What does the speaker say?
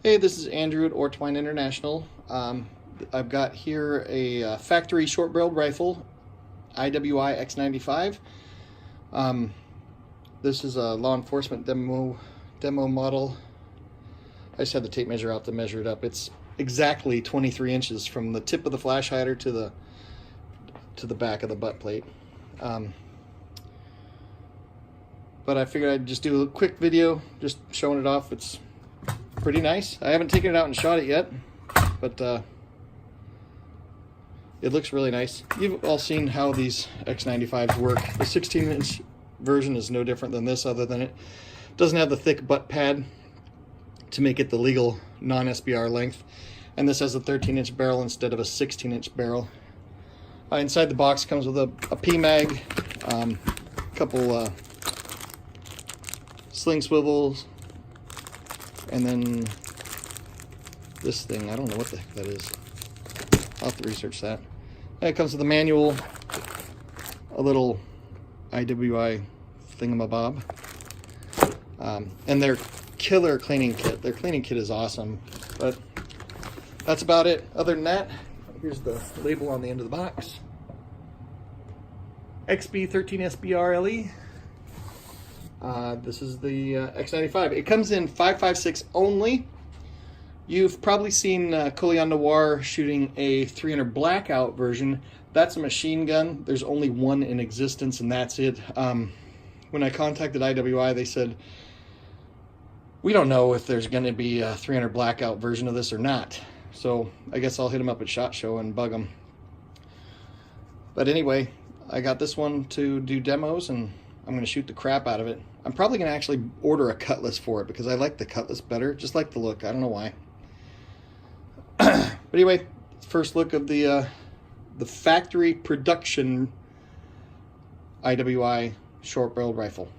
Hey, this is Andrew at Ortwine International. I've got here a factory short-barreled rifle, IWI X95. This is a law enforcement demo model. I just had the tape measure out to measure it up. It's exactly 23 inches from the tip of the flash hider to the back of the butt plate. But I figured I'd just do a quick video just showing it off. It's pretty nice. I haven't taken it out and shot it yet, but it looks really nice. You've all seen how these X95s work. The 16-inch version is no different than this, other than it doesn't have the thick butt pad to make it the legal non-SBR length, and this has a 13-inch barrel instead of a 16-inch barrel. Inside the box comes with a P-mag, a couple sling swivels, and then this thing, I don't know what the heck that is. I'll have to research that. And it comes with a manual, a little IWI thingamabob, and their killer cleaning kit. Their cleaning kit is awesome, but that's about it. Other than that, here's the label on the end of the box. XB13 SBR LE. This is the X95. It comes in 5.56 only. You've probably seen Colion Noir shooting a 300 blackout version. That's a machine gun. There's only one in existence, and that's it. When I contacted IWI, they said, we don't know if there's going to be a 300 blackout version of this or not. So I guess I'll hit them up at SHOT Show and bug them. But anyway, I got this one to do demos, and I'm going to shoot the crap out of it. I'm probably going to actually order a cutlass for it because I like the cutlass better. Just like the look. I don't know why. But anyway, first look of the factory production IWI short-barreled rifle.